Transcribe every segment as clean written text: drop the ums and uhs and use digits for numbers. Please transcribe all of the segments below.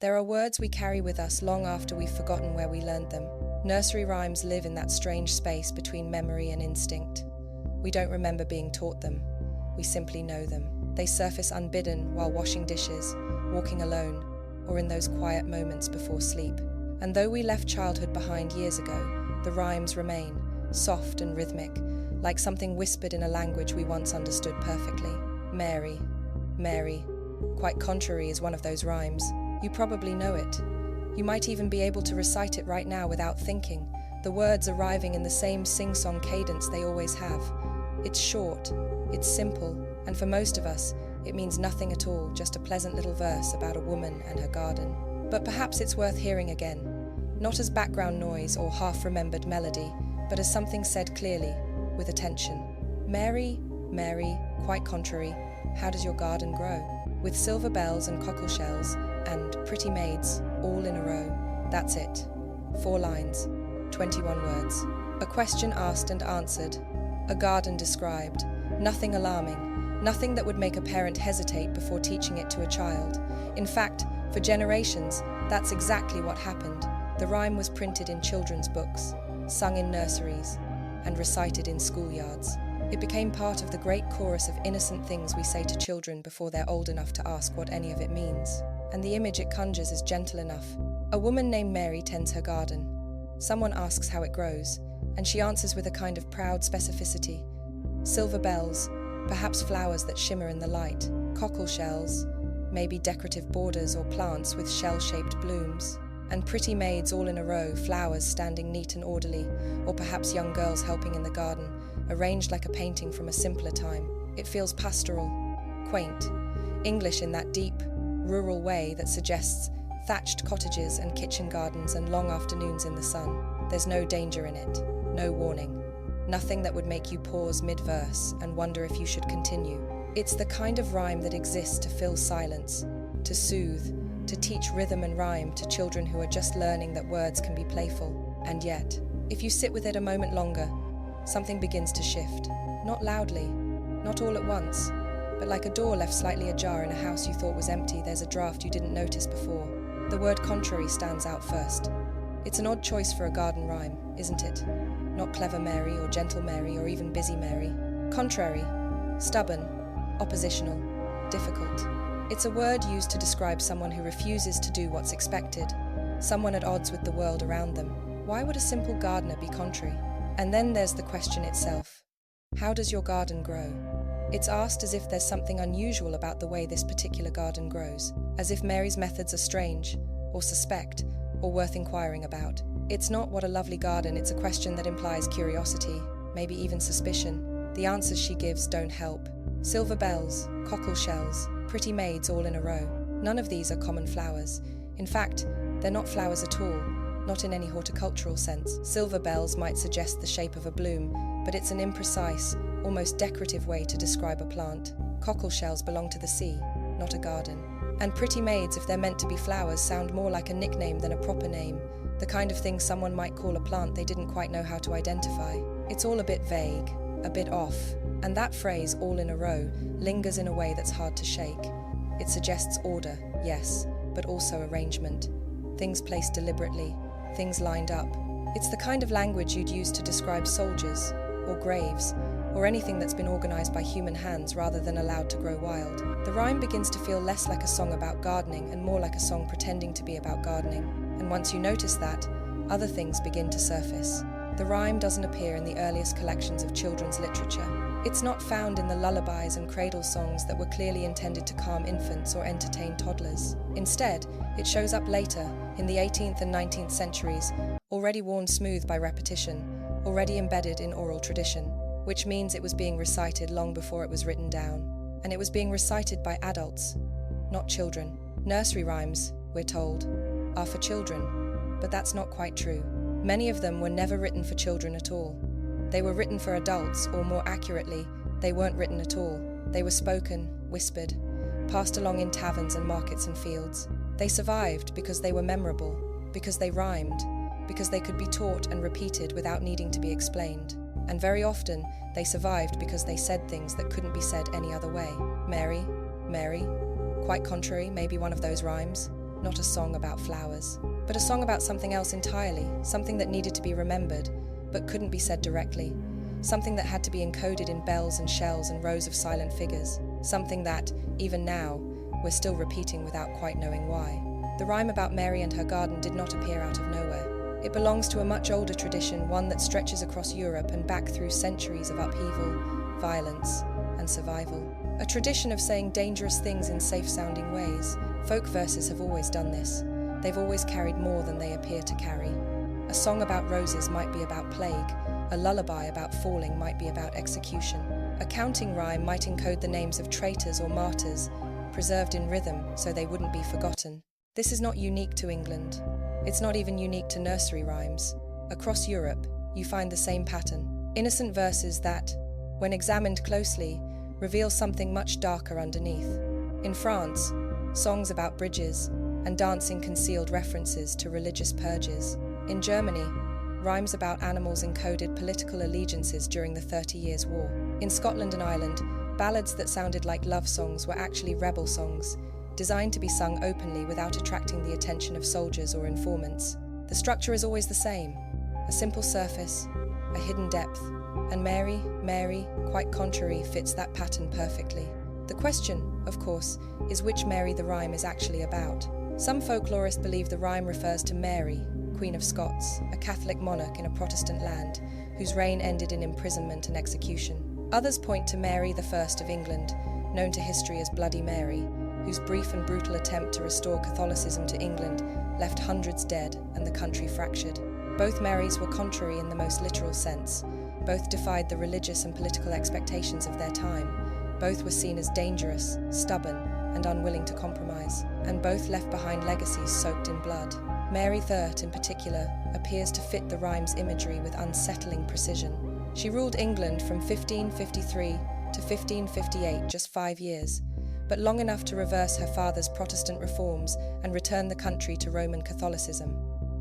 There are words we carry with us long after we've forgotten where we learned them. Nursery rhymes live in that strange space between memory and instinct. We don't remember being taught them. We simply know them. They surface unbidden while washing dishes, walking alone, or in those quiet moments before sleep. And though we left childhood behind years ago, the rhymes remain, soft and rhythmic, like something whispered in a language we once understood perfectly. Mary, Mary. Quite contrary is one of those rhymes. You probably know it. You might even be able to recite it right now without thinking, the words arriving in the same sing-song cadence they always have. It's short, it's simple, and for most of us, it means nothing at all, just a pleasant little verse about a woman and her garden. But perhaps it's worth hearing again, not as background noise or half-remembered melody, but as something said clearly, with attention. Mary, Mary, quite contrary, how does your garden grow? With silver bells and cockle shells and pretty maids all in a row. That's it. 4 lines, 21 words. A question asked and answered. A garden described. Nothing alarming. Nothing that would make a parent hesitate before teaching it to a child. In fact, for generations, that's exactly what happened. The rhyme was printed in children's books, sung in nurseries, and recited in schoolyards. It became part of the great chorus of innocent things we say to children before they're old enough to ask what any of it means. And the image it conjures is gentle enough. A woman named Mary tends her garden. Someone asks how it grows, and she answers with a kind of proud specificity. Silver bells, perhaps flowers that shimmer in the light, cockle shells, maybe decorative borders or plants with shell-shaped blooms, and pretty maids all in a row, flowers standing neat and orderly, or perhaps young girls helping in the garden, arranged like a painting from a simpler time. It feels pastoral, quaint, English in that deep, rural way that suggests thatched cottages and kitchen gardens and long afternoons in the sun. There's no danger in it, no warning. Nothing that would make you pause mid-verse and wonder if you should continue. It's the kind of rhyme that exists to fill silence, to soothe, to teach rhythm and rhyme to children who are just learning that words can be playful. And yet, if you sit with it a moment longer, something begins to shift. Not loudly, not all at once, but like a door left slightly ajar in a house you thought was empty, there's a draft you didn't notice before. The word contrary stands out first. It's an odd choice for a garden rhyme, isn't it? Not clever Mary or gentle Mary or even busy Mary. Contrary, stubborn, oppositional, difficult. It's a word used to describe someone who refuses to do what's expected, someone at odds with the world around them. Why would a simple gardener be contrary? And then there's the question itself. How does your garden grow? It's asked as if there's something unusual about the way this particular garden grows, as if Mary's methods are strange, or suspect, or worth inquiring about. It's not what a lovely garden, it's a question that implies curiosity, maybe even suspicion. The answers she gives don't help. Silver bells, cockle shells, pretty maids all in a row. None of these are common flowers. In fact, they're not flowers at all, not in any horticultural sense. Silver bells might suggest the shape of a bloom, but it's an imprecise, almost decorative way to describe a plant. Cockle shells belong to the sea, not a garden. And pretty maids, if they're meant to be flowers, sound more like a nickname than a proper name, the kind of thing someone might call a plant they didn't quite know how to identify. It's all a bit vague, a bit off, and that phrase, all in a row, lingers in a way that's hard to shake. It suggests order, yes, but also arrangement. Things placed deliberately, things lined up. It's the kind of language you'd use to describe soldiers, or graves, or anything that's been organized by human hands rather than allowed to grow wild. The rhyme begins to feel less like a song about gardening and more like a song pretending to be about gardening. And once you notice that, other things begin to surface. The rhyme doesn't appear in the earliest collections of children's literature. It's not found in the lullabies and cradle songs that were clearly intended to calm infants or entertain toddlers. Instead, it shows up later, in the 18th and 19th centuries, already worn smooth by repetition, already embedded in oral tradition, which means it was being recited long before it was written down. And it was being recited by adults, not children. Nursery rhymes, we're told, are for children, but that's not quite true. Many of them were never written for children at all. They were written for adults, or more accurately, they weren't written at all. They were spoken, whispered, passed along in taverns and markets and fields. They survived because they were memorable, because they rhymed, because they could be taught and repeated without needing to be explained. And very often, they survived because they said things that couldn't be said any other way. Mary, Mary, quite contrary, maybe one of those rhymes. not a song about flowers, but a song about something else entirely, something that needed to be remembered, but couldn't be said directly, something that had to be encoded in bells and shells and rows of silent figures, something that, even now, we're still repeating without quite knowing why. The rhyme about Mary and her garden did not appear out of nowhere. It belongs to a much older tradition, one that stretches across Europe and back through centuries of upheaval, violence, and survival. A tradition of saying dangerous things in safe-sounding ways. Folk verses have always done this. They've always carried more than they appear to carry. A song about roses might be about plague. A lullaby about falling might be about execution. A counting rhyme might encode the names of traitors or martyrs, preserved in rhythm so they wouldn't be forgotten. This is not unique to England. It's not even unique to nursery rhymes. Across Europe, you find the same pattern. Innocent verses that, when examined closely, reveal something much darker underneath. In France, songs about bridges and dancing concealed references to religious purges. In Germany, rhymes about animals encoded political allegiances during the 30 Years' War. In Scotland and Ireland, ballads that sounded like love songs were actually rebel songs, designed to be sung openly without attracting the attention of soldiers or informants. The structure is always the same: a simple surface, a hidden depth, and Mary, quite contrary, fits that pattern perfectly. The question, of course, is which Mary the rhyme is actually about. Some folklorists believe the rhyme refers to Mary, Queen of Scots, a Catholic monarch in a Protestant land, whose reign ended in imprisonment and execution. Others point to Mary I of England, known to history as Bloody Mary, whose brief and brutal attempt to restore Catholicism to England left hundreds dead and the country fractured. Both Marys were contrary in the most literal sense. Both defied the religious and political expectations of their time. Both were seen as dangerous, stubborn, and unwilling to compromise. And both left behind legacies soaked in blood. Mary III, in particular, appears to fit the rhyme's imagery with unsettling precision. She ruled England from 1553 to 1558, just 5 years, but long enough to reverse her father's Protestant reforms and return the country to Roman Catholicism.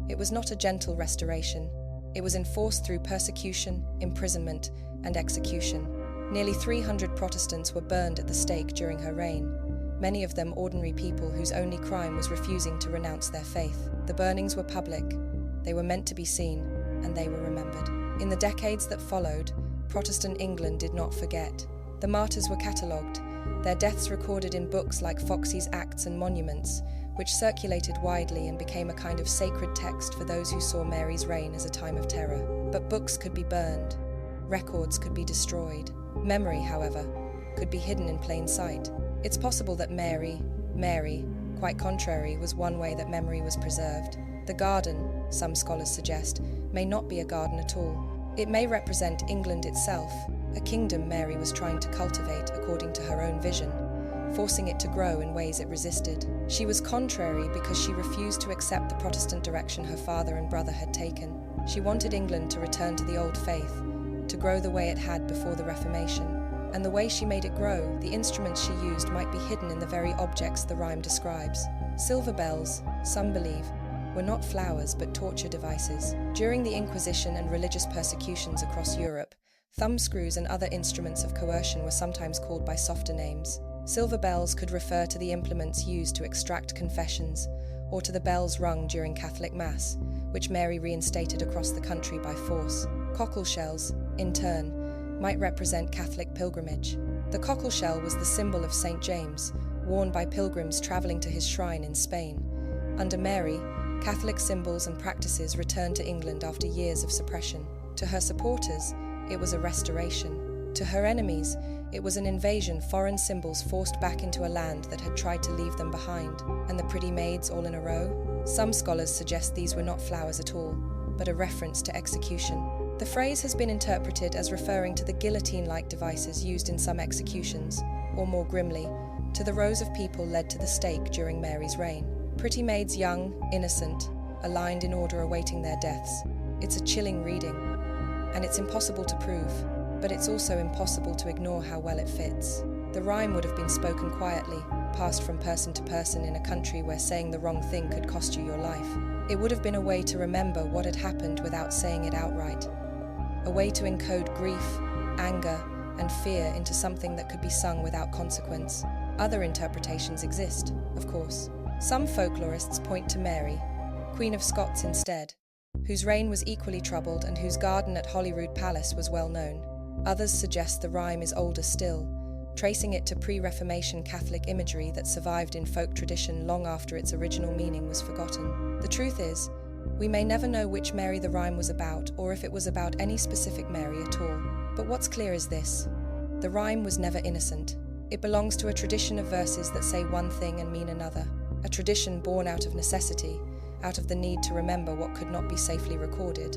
It was not a gentle restoration. It was enforced through persecution, imprisonment, and execution. Nearly 300 Protestants were burned at the stake during her reign, many of them ordinary people whose only crime was refusing to renounce their faith. The burnings were public, they were meant to be seen, and they were remembered. In the decades that followed, Protestant England did not forget. The martyrs were catalogued, their deaths recorded in books like Foxe's Acts and Monuments, which circulated widely and became a kind of sacred text for those who saw Mary's reign as a time of terror. But books could be burned, records could be destroyed. Memory, however, could be hidden in plain sight. It's possible that Mary, quite contrary, was one way that memory was preserved. The garden, some scholars suggest, may not be a garden at all. It may represent England itself, a kingdom Mary was trying to cultivate according to her own vision, forcing it to grow in ways it resisted. She was contrary because she refused to accept the Protestant direction her father and brother had taken. She wanted England to return to the old faith, to grow the way it had before the Reformation. And the way she made it grow, the instruments she used, might be hidden in the very objects the rhyme describes. Silver bells, some believe, were not flowers but torture devices. During the Inquisition and religious persecutions across Europe, thumbscrews and other instruments of coercion were sometimes called by softer names. Silver bells could refer to the implements used to extract confessions, or to the bells rung during Catholic Mass, which Mary reinstated across the country by force. Cockle shells, in turn, might represent Catholic pilgrimage. The cockle shell was the symbol of St. James, worn by pilgrims traveling to his shrine in Spain. Under Mary, Catholic symbols and practices returned to England after years of suppression. To her supporters, it was a restoration. To her enemies, it was an invasion, foreign symbols forced back into a land that had tried to leave them behind. And the pretty maids all in a row? Some scholars suggest these were not flowers at all, but a reference to execution. The phrase has been interpreted as referring to the guillotine-like devices used in some executions, or more grimly, to the rows of people led to the stake during Mary's reign. Pretty maids, young, innocent, aligned in order awaiting their deaths. It's a chilling reading, and it's impossible to prove, but it's also impossible to ignore how well it fits. The rhyme would have been spoken quietly, passed from person to person in a country where saying the wrong thing could cost you your life. It would have been a way to remember what had happened without saying it outright. A way to encode grief, anger, and fear into something that could be sung without consequence. Other interpretations exist, of course. Some folklorists point to Mary, Queen of Scots instead, whose reign was equally troubled and whose garden at Holyrood Palace was well known. Others suggest the rhyme is older still, tracing it to pre-Reformation Catholic imagery that survived in folk tradition long after its original meaning was forgotten. The truth is, we may never know which Mary the rhyme was about or if it was about any specific Mary at all. But what's clear is this: the rhyme was never innocent. It belongs to a tradition of verses that say one thing and mean another, a tradition born out of necessity, out of the need to remember what could not be safely recorded.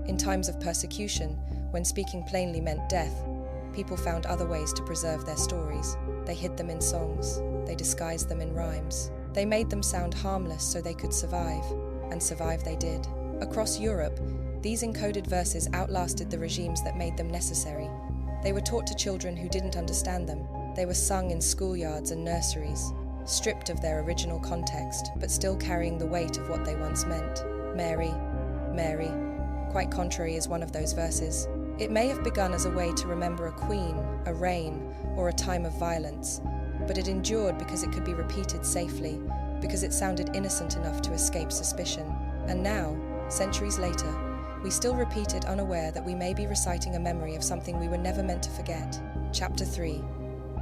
In times of persecution, when speaking plainly meant death, people found other ways to preserve their stories. They hid them in songs, they disguised them in rhymes. They made them sound harmless so they could survive, and survive they did. Across Europe, these encoded verses outlasted the regimes that made them necessary. They were taught to children who didn't understand them. They were sung in schoolyards and nurseries, stripped of their original context, but still carrying the weight of what they once meant. Mary, Mary, quite contrary is one of those verses. It may have begun as a way to remember a queen, a reign, or a time of violence, but it endured because it could be repeated safely, because it sounded innocent enough to escape suspicion. And now, centuries later, we still repeat it unaware that we may be reciting a memory of something we were never meant to forget. Chapter 3.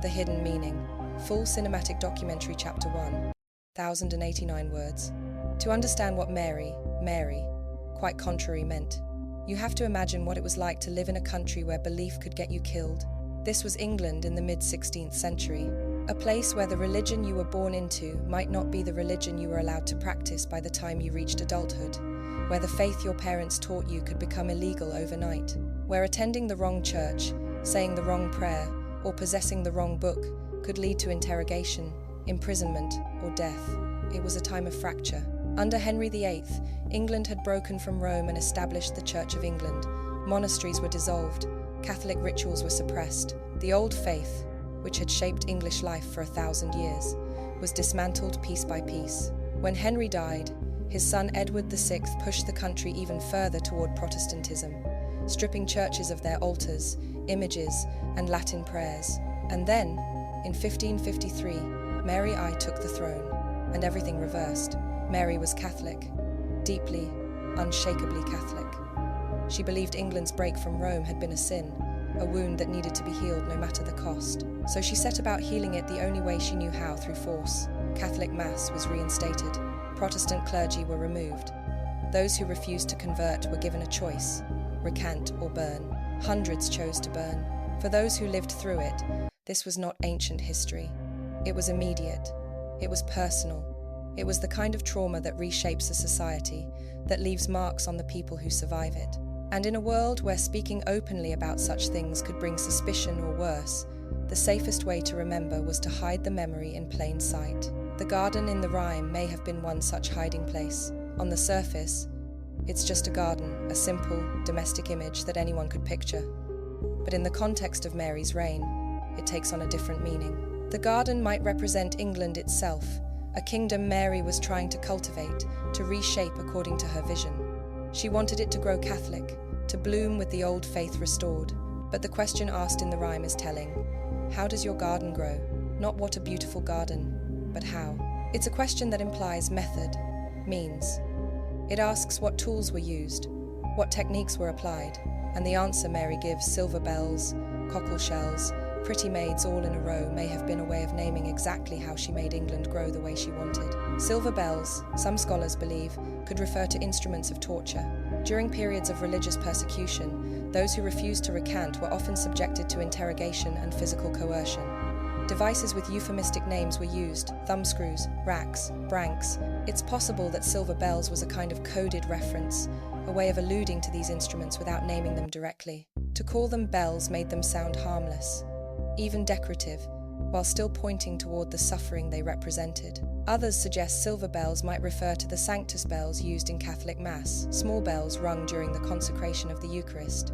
The Hidden Meaning. Full cinematic documentary Chapter 1. 1,089 words. To understand what Mary, quite contrary meant, you have to imagine what it was like to live in a country where belief could get you killed. This was England in the mid-16th century, a place where the religion you were born into might not be the religion you were allowed to practice by the time you reached adulthood, where the faith your parents taught you could become illegal overnight, where attending the wrong church, saying the wrong prayer, or possessing the wrong book could lead to interrogation, imprisonment, or death. It was a time of fracture. Under Henry VIII, England had broken from Rome and established the Church of England. Monasteries were dissolved, Catholic rituals were suppressed. The old faith, which had shaped English life for 1,000 years, was dismantled piece by piece. When Henry died, his son Edward VI pushed the country even further toward Protestantism, stripping churches of their altars, images, and Latin prayers. And then, in 1553, Mary I took the throne, and everything reversed. Mary was Catholic, deeply, unshakably Catholic. She believed England's break from Rome had been a sin, a wound that needed to be healed no matter the cost. So she set about healing it the only way she knew how, through force. Catholic Mass was reinstated. Protestant clergy were removed. Those who refused to convert were given a choice: recant or burn. Hundreds chose to burn. For those who lived through it, this was not ancient history. It was immediate. It was personal. It was the kind of trauma that reshapes a society, that leaves marks on the people who survive it. And in a world where speaking openly about such things could bring suspicion or worse, the safest way to remember was to hide the memory in plain sight. The garden in the rhyme may have been one such hiding place. On the surface, it's just a garden, a simple, domestic image that anyone could picture. But in the context of Mary's reign, it takes on a different meaning. The garden might represent England itself, a kingdom Mary was trying to cultivate, to reshape according to her vision. She wanted it to grow Catholic, to bloom with the old faith restored. But the question asked in the rhyme is telling. How does your garden grow? Not what a beautiful garden, but how. It's a question that implies method, means. It asks what tools were used, what techniques were applied, and the answer Mary gives, silver bells, cockle shells, pretty maids all in a row, may have been a way of naming exactly how she made England grow the way she wanted. Silver bells, some scholars believe, could refer to instruments of torture. During periods of religious persecution, those who refused to recant were often subjected to interrogation and physical coercion. Devices with euphemistic names were used: thumbscrews, racks, branks. It's possible that silver bells was a kind of coded reference, a way of alluding to these instruments without naming them directly. To call them bells made them sound harmless, even decorative, while still pointing toward the suffering they represented. Others suggest silver bells might refer to the Sanctus bells used in Catholic Mass, small bells rung during the consecration of the Eucharist.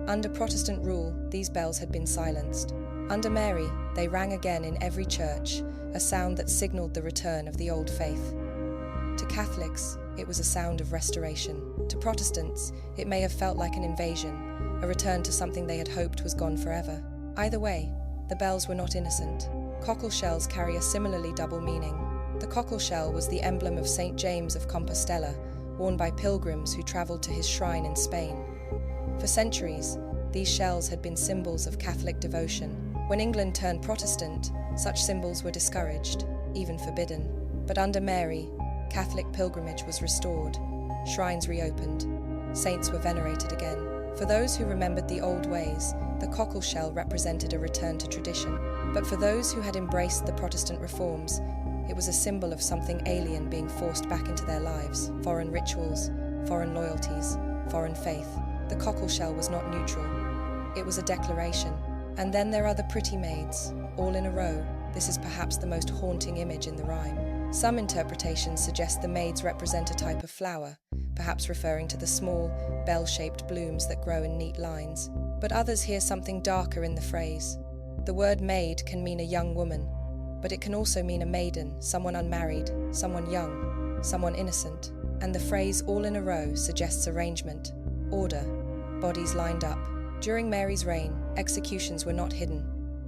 Under Protestant rule, these bells had been silenced. Under Mary, they rang again in every church, a sound that signaled the return of the old faith. To Catholics, it was a sound of restoration. To Protestants, it may have felt like an invasion, a return to something they had hoped was gone forever. Either way, the bells were not innocent. Cockle shells carry a similarly double meaning. The cockle shell was the emblem of St. James of Compostela, worn by pilgrims who travelled to his shrine in Spain. For centuries, these shells had been symbols of Catholic devotion. When England turned Protestant, such symbols were discouraged, even forbidden. But under Mary, Catholic pilgrimage was restored, shrines reopened, saints were venerated again. For those who remembered the old ways, the cockle shell represented a return to tradition. But for those who had embraced the Protestant reforms, it was a symbol of something alien being forced back into their lives: foreign rituals, foreign loyalties, foreign faith. The cockle shell was not neutral. It was a declaration. And then there are the pretty maids, all in a row. This is perhaps the most haunting image in the rhyme. Some interpretations suggest the maids represent a type of flower, perhaps referring to the small, bell-shaped blooms that grow in neat lines. But others hear something darker in the phrase. The word maid can mean a young woman, but it can also mean a maiden, someone unmarried, someone young, someone innocent. And the phrase all in a row suggests arrangement, order, bodies lined up. During Mary's reign, executions were not hidden.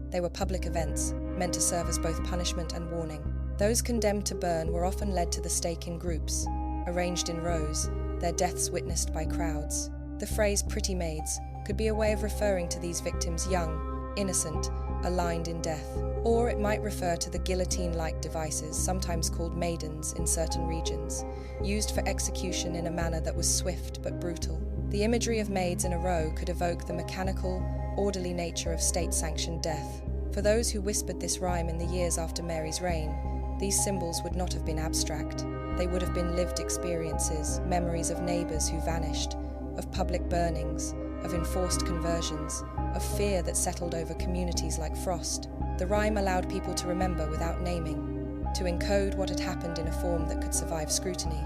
They were public events, meant to serve as both punishment and warning. Those condemned to burn were often led to the stake in groups, arranged in rows, their deaths witnessed by crowds. The phrase pretty maids could be a way of referring to these victims young, innocent, aligned in death. Or it might refer to the guillotine-like devices, sometimes called maidens in certain regions, used for execution in a manner that was swift but brutal. The imagery of maids in a row could evoke the mechanical, orderly nature of state-sanctioned death. For those who whispered this rhyme in the years after Mary's reign, these symbols would not have been abstract. They would have been lived experiences, memories of neighbours who vanished, of public burnings, of enforced conversions, of fear that settled over communities like frost. The rhyme allowed people to remember without naming, to encode what had happened in a form that could survive scrutiny.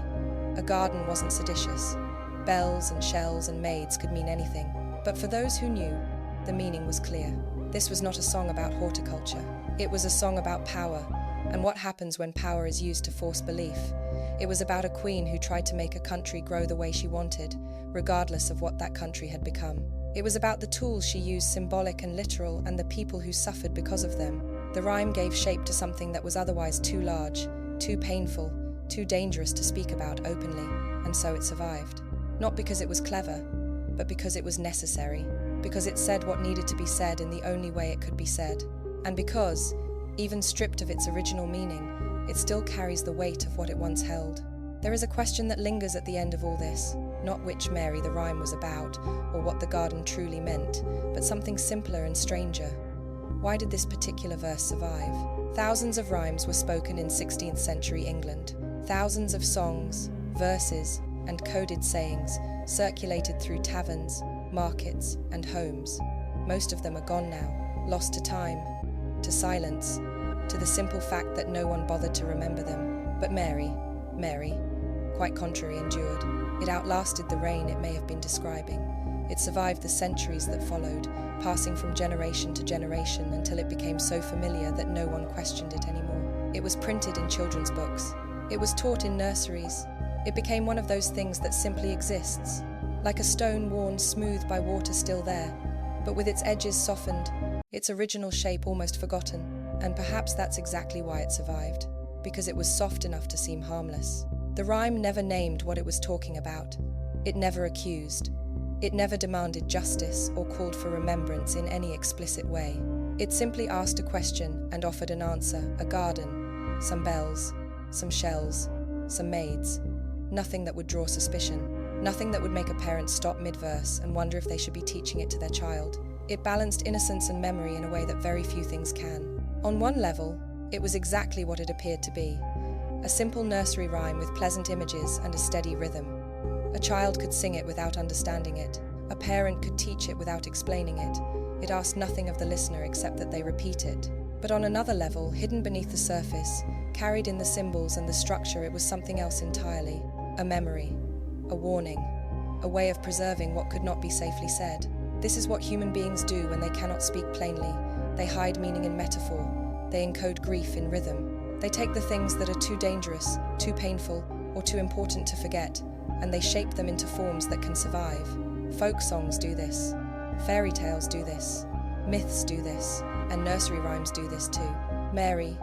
A garden wasn't seditious. Bells and shells and maids could mean anything. But for those who knew, the meaning was clear. This was not a song about horticulture. It was a song about power, and what happens when power is used to force belief. It was about a queen who tried to make a country grow the way she wanted, regardless of what that country had become. It was about the tools she used, symbolic and literal, and the people who suffered because of them. The rhyme gave shape to something that was otherwise too large, too painful, too dangerous to speak about openly, and so it survived. Not because it was clever, but because it was necessary, because it said what needed to be said in the only way it could be said, and because, even stripped of its original meaning, it still carries the weight of what it once held. There is a question that lingers at the end of all this, not which Mary the rhyme was about, or what the garden truly meant, but something simpler and stranger. Why did this particular verse survive? Thousands of rhymes were spoken in 16th century England. Thousands of songs, verses, and coded sayings circulated through taverns, markets, and homes. Most of them are gone now, lost to time, to silence, to the simple fact that no one bothered to remember them. But Mary, quite contrary, endured. It outlasted the reign it may have been describing. It survived the centuries that followed, passing from generation to generation until it became so familiar that no one questioned it anymore. It was printed in children's books. It was taught in nurseries. It became one of those things that simply exists, like a stone worn smooth by water still there, but with its edges softened, its original shape almost forgotten. And perhaps that's exactly why it survived, because it was soft enough to seem harmless. The rhyme never named what it was talking about. It never accused. It never demanded justice or called for remembrance in any explicit way. It simply asked a question and offered an answer: a garden, some bells, some shells, some maids. Nothing that would draw suspicion. Nothing that would make a parent stop mid-verse and wonder if they should be teaching it to their child. It balanced innocence and memory in a way that very few things can. On one level, it was exactly what it appeared to be. A simple nursery rhyme with pleasant images and a steady rhythm. A child could sing it without understanding it. A parent could teach it without explaining it. It asked nothing of the listener except that they repeat it. But on another level, hidden beneath the surface, carried in the symbols and the structure, it was something else entirely. A memory, a warning, a way of preserving what could not be safely said. This is what human beings do when they cannot speak plainly. They hide meaning in metaphor. They encode grief in rhythm. They take the things that are too dangerous, too painful, or too important to forget, and they shape them into forms that can survive. Folk songs do this. Fairy tales do this. Myths do this. And nursery rhymes do this too. Mary,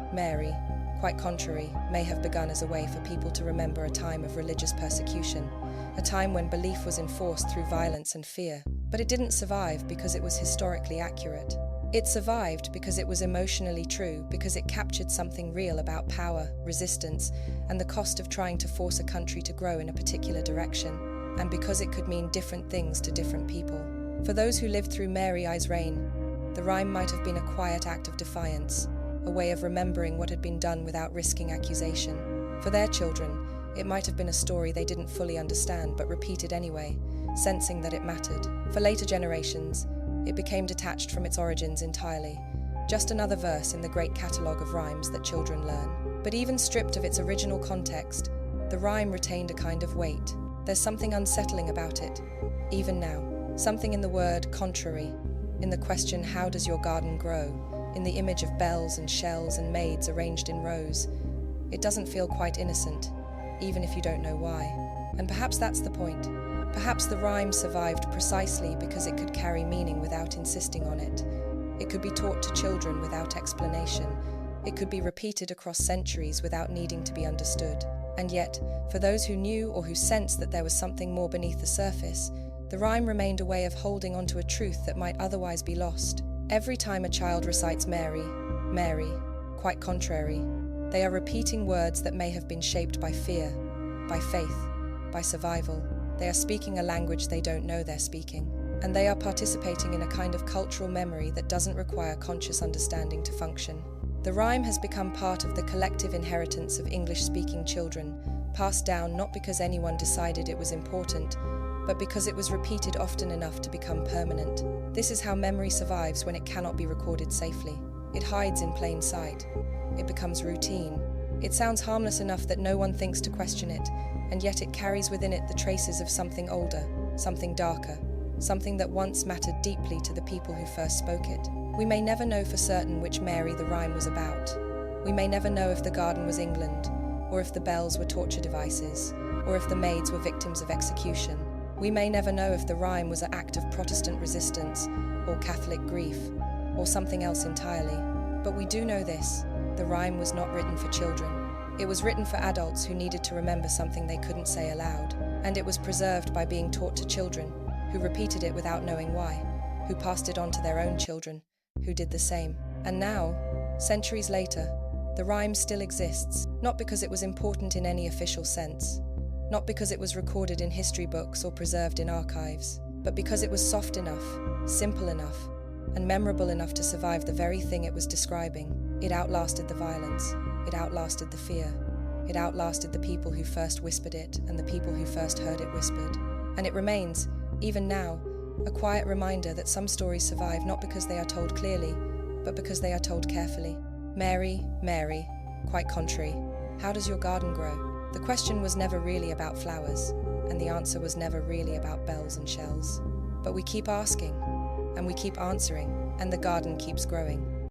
quite contrary, may have begun as a way for people to remember a time of religious persecution, a time when belief was enforced through violence and fear. But it didn't survive because it was historically accurate. It survived because it was emotionally true, because it captured something real about power, resistance, and the cost of trying to force a country to grow in a particular direction, and because it could mean different things to different people. For those who lived through Mary I's reign, the rhyme might have been a quiet act of defiance, a way of remembering what had been done without risking accusation. For their children, it might have been a story they didn't fully understand but repeated anyway, sensing that it mattered. For later generations, it became detached from its origins entirely, just another verse in the great catalogue of rhymes that children learn. But even stripped of its original context, the rhyme retained a kind of weight. There's something unsettling about it, even now. Something in the word contrary, in the question, how does your garden grow, in the image of bells and shells and maids arranged in rows. It doesn't feel quite innocent, even if you don't know why. And perhaps that's the point. Perhaps the rhyme survived precisely because it could carry meaning without insisting on it. It could be taught to children without explanation. It could be repeated across centuries without needing to be understood. And yet, for those who knew or who sensed that there was something more beneath the surface, the rhyme remained a way of holding onto a truth that might otherwise be lost. Every time a child recites Mary, Mary, quite contrary, they are repeating words that may have been shaped by fear, by faith, by survival. They are speaking a language they don't know they're speaking. And they are participating in a kind of cultural memory that doesn't require conscious understanding to function. The rhyme has become part of the collective inheritance of English-speaking children, passed down not because anyone decided it was important, but because it was repeated often enough to become permanent. This is how memory survives when it cannot be recorded safely. It hides in plain sight. It becomes routine. It sounds harmless enough that no one thinks to question it, and yet it carries within it the traces of something older, something darker, something that once mattered deeply to the people who first spoke it. We may never know for certain which Mary the rhyme was about. We may never know if the garden was England, or if the bells were torture devices, or if the maids were victims of execution. We may never know if the rhyme was an act of Protestant resistance, or Catholic grief, or something else entirely. But we do know this: the rhyme was not written for children. It was written for adults who needed to remember something they couldn't say aloud, and it was preserved by being taught to children, who repeated it without knowing why, who passed it on to their own children, who did the same. And now, centuries later, the rhyme still exists, not because it was important in any official sense, not because it was recorded in history books or preserved in archives, but because it was soft enough, simple enough, and memorable enough to survive the very thing it was describing. It outlasted the violence, it outlasted the fear, it outlasted the people who first whispered it and the people who first heard it whispered. And it remains, even now, a quiet reminder that some stories survive not because they are told clearly, but because they are told carefully. Mary, Mary, quite contrary, how does your garden grow? The question was never really about flowers, and the answer was never really about bells and shells. But we keep asking, and we keep answering, and the garden keeps growing.